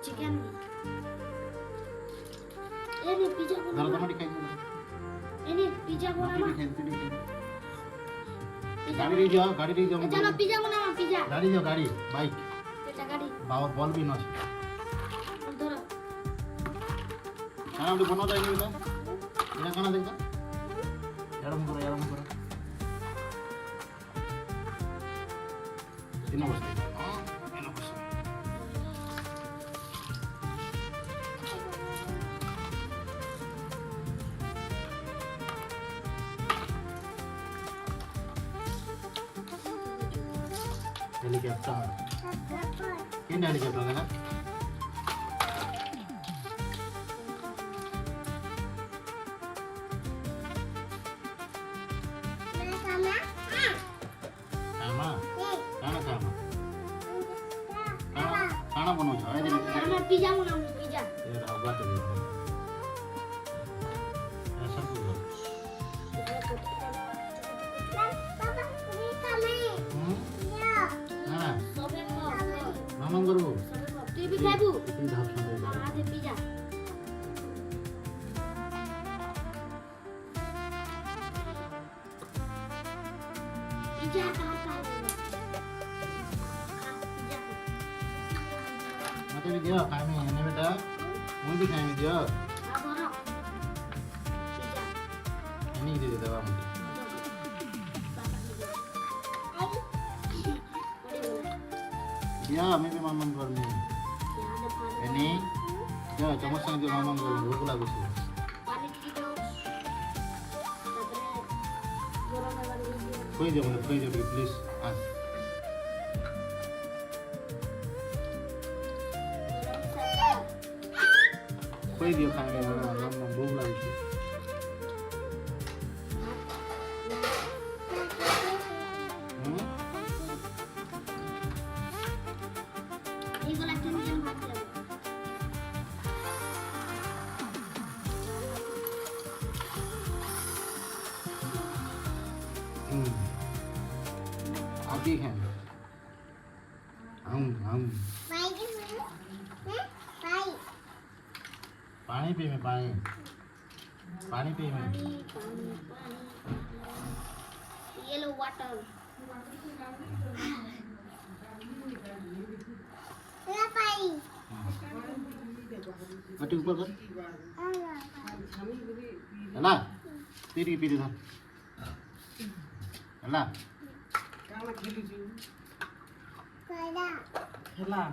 chicken ये नहीं pizza ধরো बना তোমারই খাই দাও ये नहीं पिज्जा बना তুই খাই গাড়ি যাও चलो पिज्जा बना पिज्जा গাড়ি যাও গাড়ি বাইক এটা গাড়ি বাবা বলবি না ধরো কারণ ওটা বনা যায় না এটা কানা দেখো এরকম করো তিন বসে हेलीकॉप्टर किन हेलीकॉप्टर है ना खाना खाना बनाओ जाओ मैं पिज्जा बनाऊंगा पिज्जा ये होगा तो ऐसा कुछ ना सबे खाओ मामा करो सबे खाओ तू भी खाबू तीन धाप खाओ आधे पिज्जा पिज्जा कहाँ मत भी दियो खाने में है बेटा मुझे भी खाने में दियो अब बना पिज्जा नहीं दे दे मुझे दिया मैं भी मामा करनी ini ya cuma sang dia ngomong dulu gue lagu sih कोई दे प्लीज हाँ कोई दियो खाने में मामा भूख लगी थी आगे हैं हम पानी पी में पानी पी में येलो वाटर मत ऊपर कर है ना पी दे था है ना खेला